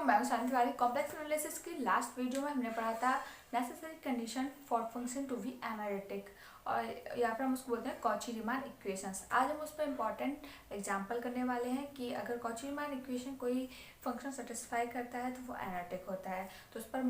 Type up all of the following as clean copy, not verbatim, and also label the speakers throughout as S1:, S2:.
S1: वालेकुम, मैं हूं सानी तिवारी। कॉम्प्लेक्स एनालिसिस की लास्ट वीडियो में हमने पढ़ा था necessary condition for function to be analytic, और यहाँ पर हम उसको बोलते हैं कॉची-रीमान इक्वेशंस। आज हम उस पर इम्पॉर्टेंट एग्जांपल करने वाले हैं कि अगर कॉची-रीमान इक्वेशन कोई फंक्शन सेटिस्फाई करता है तो वो एनालिटिक होता है। तो उस पर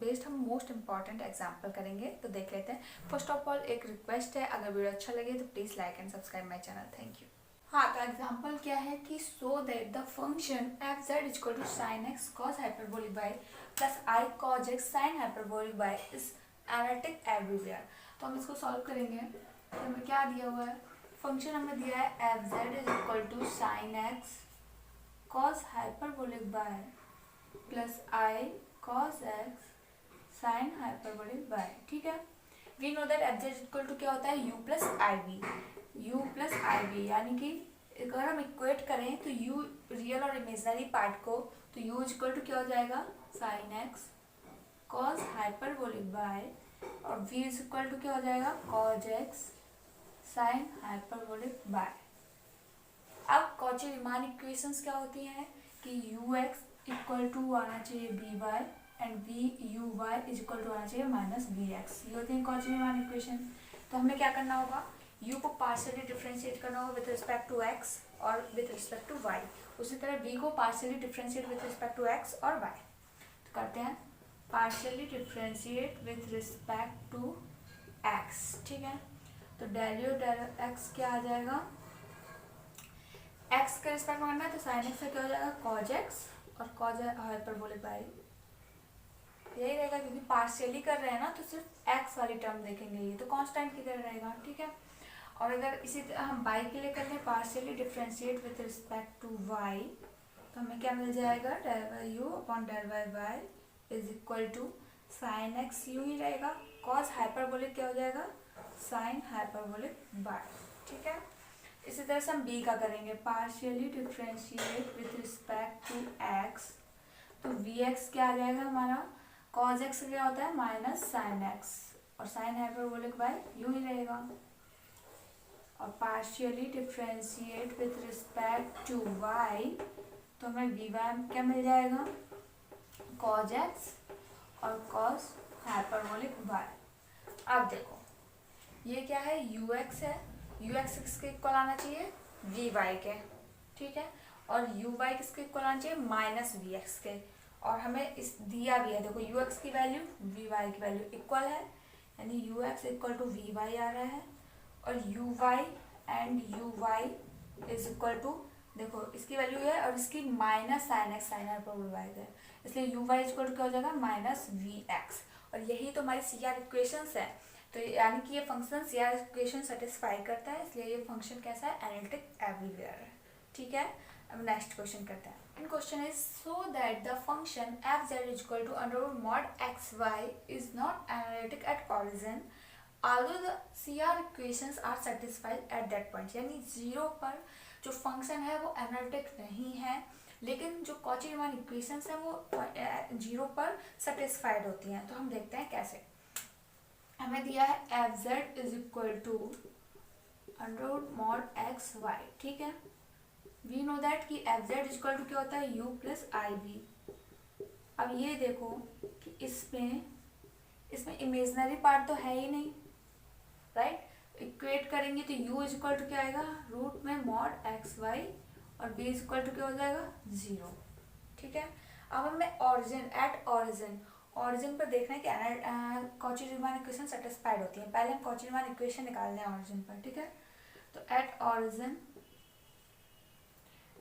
S1: बेस्ड हम मोस्ट इम्पॉर्टेंट एग्जाम्पल करेंगे, तो देख लेते हैं। फर्स्ट ऑफ ऑल एक रिक्वेस्ट है, अगर वीडियो अच्छा लगे तो please like and subscribe my channel. Thank you. हाँ, तो एग्जाम्पल क्या है कि so that the function f z equal to sine x cos hyperbolic y plus i cos x sine hyperbolic y is analytic everywhere. तो हम इसको solve करेंगे। तो हमें क्या दिया हुआ है, फंक्शन हमें दिया है f z is equal to sine x cos hyperbolic y plus i cos x sine hyperbolic y. ठीक है, we know that f z equal to क्या होता है, u plus i v. u plus i v, यानी कि अगर हम equate करें तो u रियल और इमेजनरी पार्ट को, तो u इक्वल टू क्या हो जाएगा, sine x cos hyperbolic y, और v इक्वल टू क्या हो जाएगा, cos x sine hyperbolic y. अब कॉची-रीमान इक्वेशंस क्या होती हैं कि ux इक्वल टू आना चाहिए v y and v u y is equal to आना चाहिए माइनस बी एक्स। ये होती है कॉची-रीमान इक्वेशन। तो हमें क्या करना होगा, u को पार्शियली डिफरेंशिएट करना होगा विद रिस्पेक्ट टू x और विद रिस्पेक्ट टू y। उसी तरह v को partially differentiate with respect to x और y। तो करते हैं partially differentiate with respect to x। ठीक है, तो डेल यू डेल x क्या आ जाएगा, x के रिस्पेक्ट में करना है तो साइन x से क्या हो जाएगा, कॉज x और कॉज हाइपरबोलिक बाई यही रहेगा, क्योंकि पार्शियली कर रहे हैं ना तो सिर्फ x वाली टर्म देखेंगे, ये तो कांस्टेंट की तरह रहेगा। ठीक है, और अगर इसी तरह हम y के लिए कर लें partially differentiate with respect to y, तो हमें क्या मिल जाएगा, del by u upon del by y is equal to sine x u ही रहेगा, कॉस हाइपरबोलिक क्या हो जाएगा, साइन हाइपरबोलिक बाय। ठीक है, इसी तरह से हम b का करेंगे partially differentiate with respect to x, तो वी एक्स क्या आ जाएगा हमारा, कॉज एक्स क्या होता है माइनस साइन एक्स, और साइन हाइपरबोलिक बाय यू ही रहेगा, और partially differentiate with respect to y, तो हमें वी वाई क्या मिल जाएगा, कॉज एक्स और कॉस हाइपरबोलिक y। अब देखो ये क्या है, यू एक्स है, यू एक्स किसके इक्वल आना चाहिए, वी वाई के। ठीक है, और यू वाई किसके इक्वल आना चाहिए, माइनस वी एक्स के। और हमें इस दिया भी है, देखो यू एक्स की वैल्यू वी वाई की वैल्यू इक्वल है, यानी u x equal to v y आ रहा है, और u y and u y is equal to, देखो इसकी वैल्यू है और इसकी minus sine x sine hyperbolic y है, इसलिए यू वाई इक्वल टू क्या हो जाएगा, माइनस वी एक्स। और यही तो हमारी सी आर इक्वेशंस है, तो यानी कि ये function C R equation satisfy करता है, इसलिए ये फंक्शन कैसा है, एनालिटिक एवरीवेयर है। ठीक है, अब नेक्स्ट क्वेश्चन करते हैं। And question is so that the function f z is equal to under root mod x y is not analytic at origin although the CR equations are satisfied at that point, यानी zero पर जो function है वो analytic नहीं है, लेकिन जो Cauchy-Riemann equations हैं वो जीरो पर सेटिस्फाइड होती हैं। तो हम देखते हैं कैसे। हमें दिया है f z is equal to under root mod x y. ठीक है, वी नो दैट कि f z is equal to क्या होता है, यू प्लस आई वी। अब ये देखो कि इसमें इमेजनरी पार्ट तो है ही नहीं, राइट। इक्वेट करेंगे तो u इज इक्वल टू क्या आएगा, रूट में मॉड एक्स वाई, और b इज इक्वल टू क्या हो जाएगा, जीरो। ठीक है, अब हमें ऑरिजिन एट ऑरिजिन पर देखना है कि कॉची-रीमान इक्वेशन सेटिस्फाइड होती है। पहले हम कॉची-रीमान इक्वेशन निकालने हैं ऑरिजिन पर। ठीक है, तो at origin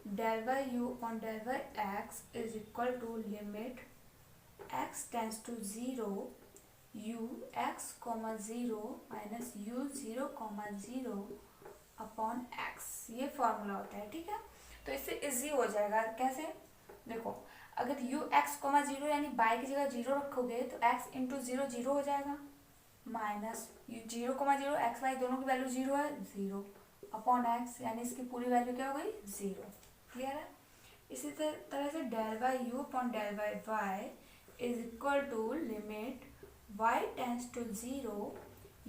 S1: del by u upon del by x is equal to limit x tends to zero u x comma zero minus u zero comma zero upon x, ये formula होता है। ठीक है, तो इससे इजी हो जाएगा। कैसे, देखो अगर u x कॉमा ज़ीरो यानी बाई की जगह जीरो रखोगे तो x इंटू ज़ीरो जीरो हो जाएगा, minus zero comma zero x y दोनों की वैल्यू जीरो है, ज़ीरो अपॉन x, यानी इसकी पूरी वैल्यू क्या हो गई, ज़ीरो। क्लियर है, इसी तरह से del by u upon del by y is equal to limit y tends to zero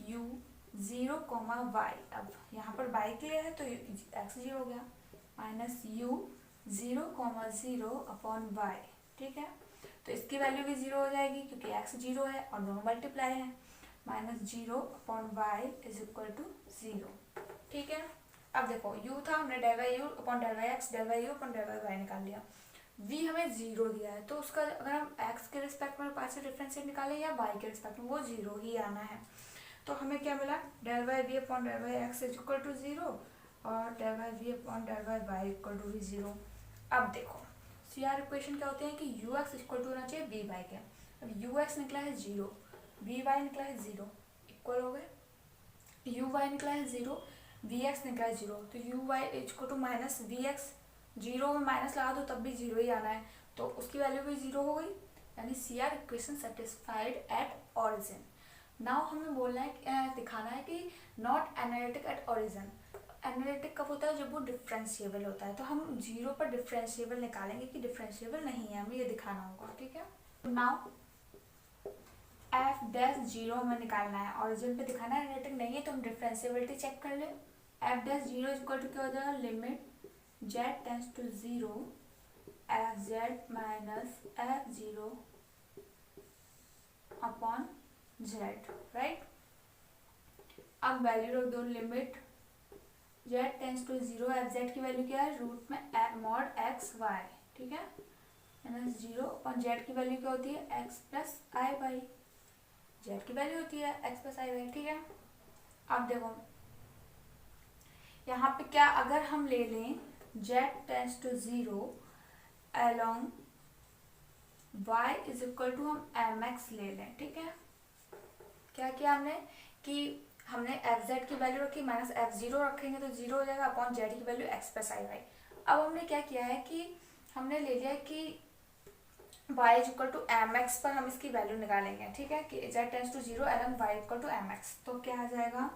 S1: u zero comma y. अब यहाँ पर y के लिए है तो x जीरो हो गया, minus u zero comma zero upon y ठीक है, तो इसकी वैल्यू भी 0 हो जाएगी क्योंकि x 0 है और दोनों मल्टीप्लाई है। -0/y is equal to 0। ठीक है, अब देखो u था, हमने del y u upon del y x del y u upon del y y निकाल लिया। v हमें 0 दिया है, तो उसका अगर हम x के रिस्पेक्ट में पार्शियल डिफरेंशिएट निकालें या y के रिस्पेक्ट में, वो 0 ही आना है। तो हमें क्या मिला, del y v अपॉन del y x is equal to 0 और del y v अपॉन del y y equal to भी 0। अब देखो CR इक्वेशन क्या होते हैं कि ux इक्वल टू होना चाहिए वी वाई के। अब ux निकला है 0, वी वाई निकला है 0, इक्वल हो गए। यू वाई निकला है 0, वी एक्स निकला है 0, तो u y equal to minus v x, 0 में माइनस लगा दो तब भी 0 ही आना है, तो उसकी वैल्यू भी 0 हो गई, यानी CR equation satisfied at origin. Now हमें बोलना है, दिखाना है कि not analytic at origin. Analytic कब होता है, जब वो डिफरेंशिएबल होता है, तो हम 0 पर डिफरेंशिएबल निकालेंगे कि डिफरेंशिएबल नहीं है, हमें ये दिखाना होगा। ठीक है, नाउ एफ डैश 0 हमें निकालना है, ऑरिजिन पे दिखाना है, एनालिटिक नहीं है तो हम डिफरेंशिएबिलिटी चेक कर ले। एफ डैश 0 इक्वल टू क्या हो जाएगा, limit z tends to 0 f z minus f 0 upon z, right. अब वैल्यू रख दो, limit z tends to 0, f z की वैल्यू क्या है, रूट में मॉड एक्स वाई, ठीक है, माइनस 0 अपॉन जेड की वैल्यू क्या होती है, x plus i y, z की वैल्यू होती है एक्स प्लस आई वाई। ठीक है, अब देखो यहाँ पे क्या, अगर हम ले लें z tends to 0 along y is equal to हम एम एक्स ले लें। ठीक है, क्या किया हमने कि हमने एफ जेड की वैल्यू रखी, माइनस एफ 0 रखेंगे तो 0 हो जाएगा, अपॉन जेड की value x plus i y. अब हमने क्या किया है कि हमने ले लिया कि y is equal to m x पर हम इसकी वैल्यू निकालेंगे। ठीक है, कि z tends to 0 along y equal to m x, तो क्या आ जाएगा,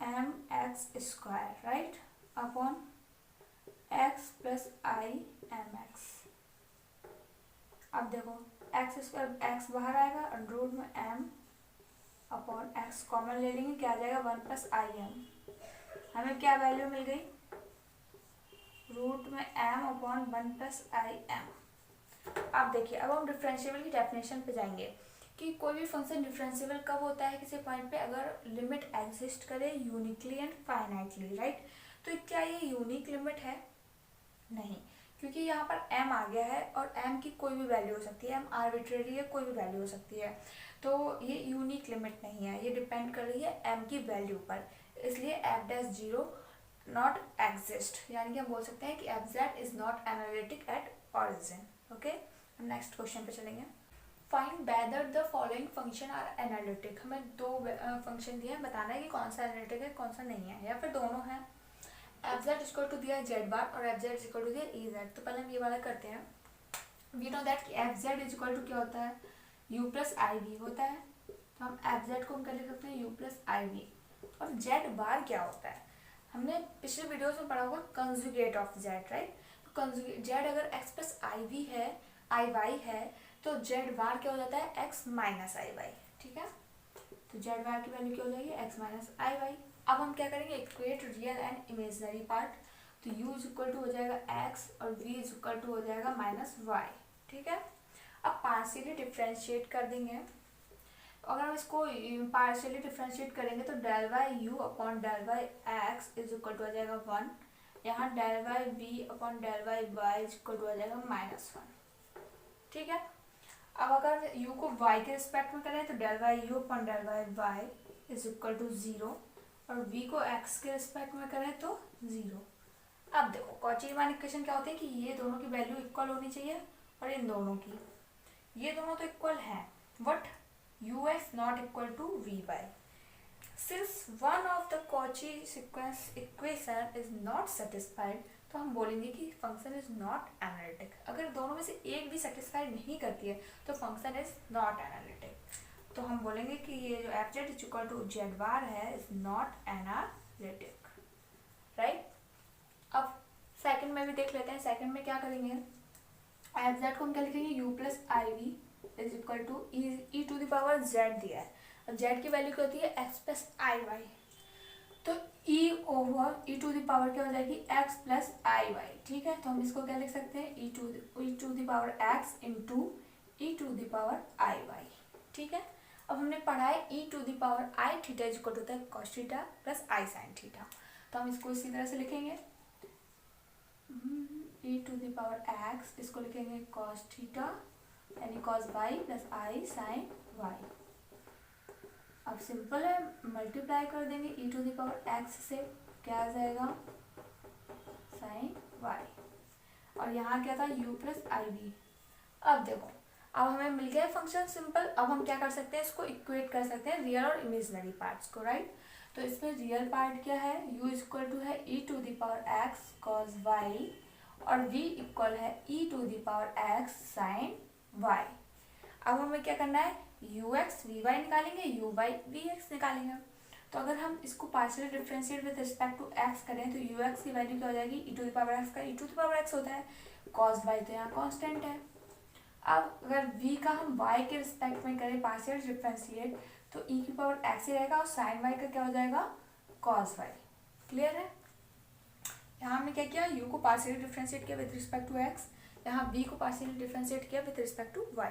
S1: m x square, right, upon x plus i m x. अब देखो एक्स स्क्वायर, एक्स बाहर आएगा, अंडर रूट में एम अपॉन एक्स कॉमन ले लेंगे, क्या आ जाएगा 1 प्लस आई एम। हमें क्या वैल्यू मिल गई, रूट में m upon 1 plus i M. अब देखिए, अब हम डिफरेंशिएबल की डेफिनेशन पे जाएंगे कि कोई भी फंक्शन डिफरेंशिएबल कब होता है किसी पॉइंट पे, अगर लिमिट एग्जिस्ट करे यूनिकली एंड फाइनाइटली, राइट। तो क्या ये यूनिक लिमिट है, नहीं, क्योंकि यहाँ पर m आ गया है और m की कोई भी वैल्यू हो सकती है, m आर्बिट्रेरी है, कोई भी वैल्यू हो सकती है, तो ये यूनिक लिमिट नहीं है, ये डिपेंड कर रही है m की वैल्यू पर, इसलिए एफ डैश 0 नॉट एग्जिस्ट, यानी कि हम बोल सकते हैं कि f z is not analytic at origin. Okay, हम नेक्स्ट क्वेश्चन पे चलेंगे। Find whether the following function are analytic. हमें दो फंक्शन दिए हैं, बताना है कि कौन सा एनालिटिक है कौन सा नहीं है, या फिर दोनों है। एफ जेड इक्वल टू दिया है जेड बार और एफ जेड इक्वल टू दिया ई जेड। तो पहले हम ये वाला करते हैं। वी नो दैट कि f z is equal to क्या होता है, यू प्लस आई वी होता है, तो हम एफ जेड को हम क्या लिख सकते हैं, यू प्लस आई वी। और जेड बार क्या होता है, हमने पिछले वीडियोस में पढ़ा होगा कंजुगेट ऑफ जेड, राइट। तो कंजुगेट जेड अगर एक्स प्लस आई वी है, आई वाई है, तो जेड बार क्या हो जाता है, एक्स माइनस आई वाई। ठीक है, तो जेड बार की वैल्यू क्या हो जाएगी, एक्स माइनस आई वाई। अब हम क्या करेंगे, equate real and imaginary part, तो u इज इक्वल टू हो जाएगा x और v इज इक्वल टू हो जाएगा माइनस वाई। ठीक है, अब पार्शियली डिफ्रेंशिएट कर देंगे, अगर हम इसको पार्शियली डिफरेंशिएट करेंगे तो del y u upon del y x is equal to आ जाएगा 1, यहाँ del y v upon del y y is equal to आ जाएगा -1। ठीक है, अब अगर u को y के रिस्पेक्ट में करें तो del y u upon del y y is equal to 0 और v को x के रिस्पेक्ट में करें तो 0। अब देखो कॉची-रीमान इक्वेशन क्या होती है कि ये दोनों की वैल्यू इक्वल होनी चाहिए और इन दोनों की, ये दोनों तो इक्वल हैं, but ux not equal to vy. Since one of the Cauchy sequence equation is not satisfied, तो हम बोलेंगे कि फंक्शन इज नॉट एनालिटिक। अगर दोनों में से एक भी सेटिस्फाइड नहीं करती है तो फंक्शन इज नॉट एनालिटिक, तो हम बोलेंगे कि ये जो f z is equal to z bar है इज नॉट एनालिटिक, राइट। अब सेकंड में भी देख लेते हैं, सेकंड में क्या करेंगे, एफ जेड को हम क्या लिखेंगे, u plus i v is equal to e to the power z दिया है, अब जेड की वैल्यू क्या होती है, एक्स प्लस आई वाई। तो e over e to the power क्या हो जाएगी x प्लस आई वाई, ठीक है। तो हम इसको क्या लिख सकते हैं, e to the power x into e to the power i y, ठीक है। अब हमने पढ़ा है e to the power i theta is equal to होता है cos theta plus i sine theta. तो हम इसको इसी तरह से लिखेंगे, e to the power x, इसको लिखेंगे कॉस थीटा यानी cos y plus i sine y. अब सिंपल है, मल्टीप्लाई कर देंगे e to the power x से, क्या आ जाएगा साइन वाई, और यहाँ क्या था u प्लस आई बी। अब देखो, अब हमें मिल गया फंक्शन सिंपल। अब हम क्या कर सकते हैं, इसको इक्वेट कर सकते हैं रियल और इमेजिनरी पार्ट्स को, राइट। तो इसमें रियल पार्ट क्या है, u इक्वल टू है e to the power x cos y, और v इक्वल है e to the power x sine y. अब हमें क्या करना है, यू एक्स वी वाई निकालेंगे, यू वाई वी एक्स निकालेंगे। तो अगर हम इसको partially differentiate with respect to x करें तो यू एक्स की वैल्यू क्या हो जाएगी, e to the power x का e to the power x होता है, कॉस वाई तो यहाँ कांस्टेंट है। अब अगर v का हम y के रिस्पेक्ट में करें पार्शियल डिफरेंशिएट तो e की पावर x ही रहेगा, और साइन y का क्या हो जाएगा cos y। क्लियर है। यहाँ हमने क्या किया, u को पार्शियली डिफरेंशिएट किया विद रिस्पेक्ट टू x, यहाँ v को पार्शियली डिफरेंशिएट किया विद रिस्पेक्ट टू y।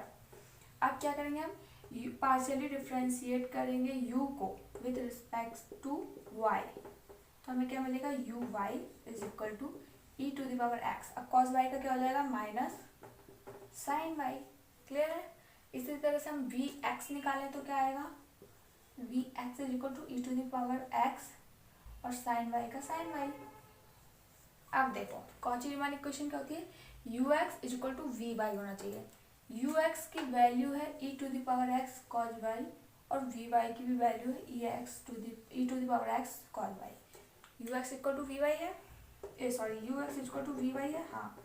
S1: अब क्या करेंगे हम, पार्शियली डिफरेंशिएट करेंगे u को विद रिस्पेक्ट टू y, तो हमें क्या मिलेगा, u y is equal to e to the power x। अब cos y का क्या हो जाएगा माइनस साइन वाई। क्लियर है। इसी तरह से हम वी एक्स निकालें तो क्या आएगा, v x is equal to e to the power x और साइन वाई का साइन वाई। अब देखो कॉची रीमान इक्वेशन क्या होती है, u x is equal to v y होना चाहिए। यू एक्स की वैल्यू है e to the power x cos y, और वी वाई की भी वैल्यू है e to the power x cos y. U x equal to v y है, u x equal to v y है, हाँ।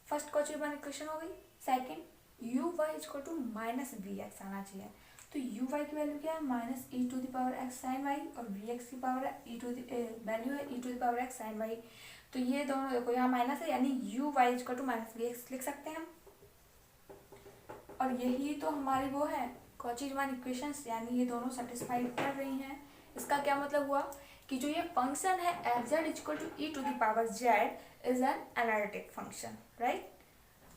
S1: First Cauchy Riemann equation हो गई। Second u y equal to minus v x आना चाहिए। तो u y की value क्या है, minus e to the power x sine y, और वी एक्स की पावर ई टू वैल्यू है e to the power x sine y. तो ये दोनों देखो यहाँ माइनस है, यानी u y equal to minus v x लिख सकते हैं हम। और यही तो हमारी वो है कॉची रीमान इक्वेशंस, यानी ये दोनों सेटिस्फाइड कर रही हैं। इसका क्या मतलब हुआ कि जो ये फंक्शन है f z equal to e to the power z is an analytic function, right.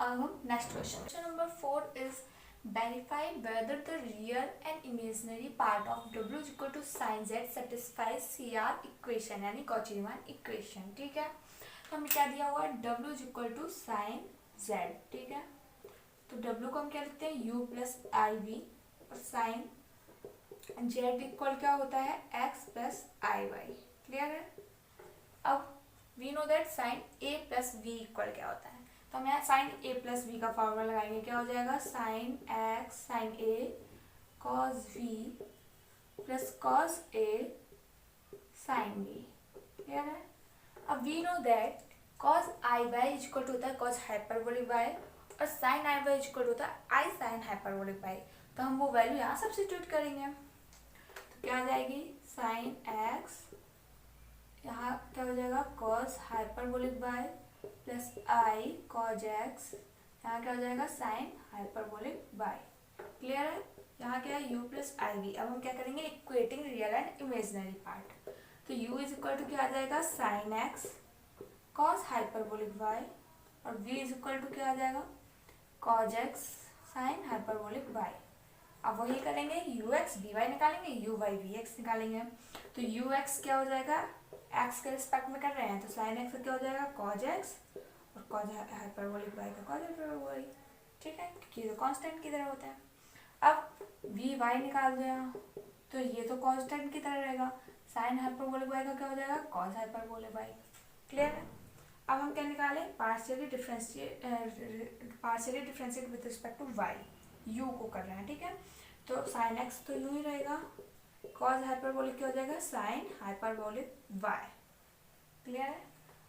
S1: अब हम next question number 4 is verify whether the real and imaginary part of w is equal to sine z satisfies CR equation, यानी Cauchy Riemann equation, ठीक है। तो हमें क्या दिया हुआ है, w is equal to sine z, ठीक है। तो w को हम क्या लिखते हैं, u प्लस आई वी, और साइन जेड इक्वल क्या होता है, x plus i y. Clear है। अब we know that sine a plus v equal क्या होता है, तो हम यहाँ साइन a प्लस वी का फॉर्मूला लगाएंगे, क्या हो जाएगा sine x sine a cos v plus cos a sine b। Clear है। अब we know that cos i y equal to होता है कॉस हाइपरबोलिक y, और साइन आई वाई इक्वल होता है आई साइन हाइपरबोलिक y। तो हम वो वैल्यू यहाँ सब्स्टिट्यूट करेंगे, तो क्या आ जाएगी साइन x, यहाँ क्या हो जाएगा cos hyperbolic y plus i cos x, यहाँ क्या हो जाएगा साइन हाइपरबोलिक y। क्लियर है। यहाँ क्या है u प्लस आई वी। अब हम क्या करेंगे, equating real and imaginary part. तो u इज इक्वल टू क्या आ जाएगा sine x cos hyperbolic y, और v इज इक्वल टू क्या आ जाएगा cos x sine hyperbolic y। अब वही करेंगे, यू एक्स वी वाई निकालेंगे, यू वाई वी एक्स निकालेंगे। तो यू एक्स क्या हो जाएगा, एक्स के रिस्पेक्ट में कर रहे हैं तो साइन एक्स क्या हो जाएगा कॉज एक्स, और कॉज हाइपरबोलिक वाई का कॉज हाइपरबोलिक, ठीक है, क्योंकि ये तो कांस्टेंट की तरह होता है। अब वी वाई निकाल दो यहाँ, तो ये तो कांस्टेंट की तरह रहेगा, साइन हाइपरबोलिक वाई का क्या हो जाएगा कॉज हाइपरबोलिक वाई। क्लियर है। अब हम क्या निकालें, partially differentiate with respect to y, u को कर रहे हैं, ठीक है। तो साइन एक्स तो यू ही रहेगा, कॉज हाइपरबोलिक क्या हो जाएगा साइन हाइपरबोलिक वाई। क्लियर है।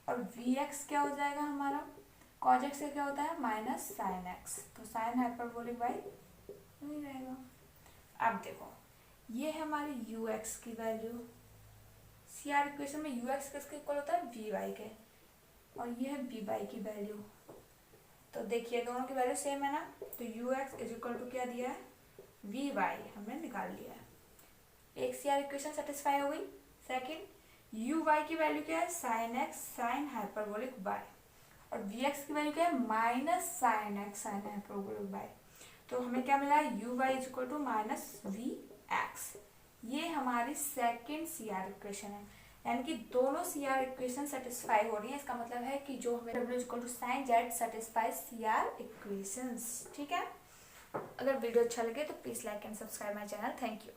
S1: और वी एक्स क्या हो जाएगा हमारा, कॉज एक्स से क्या होता है माइनस साइन एक्स, तो साइन हाइपरबोलिक वाई नहीं रहेगा। अब देखो ये है हमारी यू एक्स की वैल्यू, सी आर इक्वेशन में यू एक्स किसके इक्वल होता है वी वाई के, और ये है वी वाई की वैल्यू। तो देखिए दोनों की वैल्यू सेम है ना, तो u x is equal to क्या दिया है वी वाई हमने निकाल लिया है। एक सी आर इक्वेशन सेटिस्फाई हो गई। सेकंड यू वाई की वैल्यू क्या है, sine x sine hyperbolic y, और वी एक्स की वैल्यू क्या है, minus sine x sine hyperbolic y. तो हमें क्या मिला है, u y is equal to minus v x. ये हमारी सेकेंड सी आर इक्वेशन है, यानी कि दोनों सी आर इक्वेशन सेटिस्फाई हो रही है। इसका मतलब है कि जो हमें डब्ल्यू equal to sine z satisfy C R equations. ठीक है, अगर वीडियो अच्छा लगे तो please like and subscribe my channel. Thank you.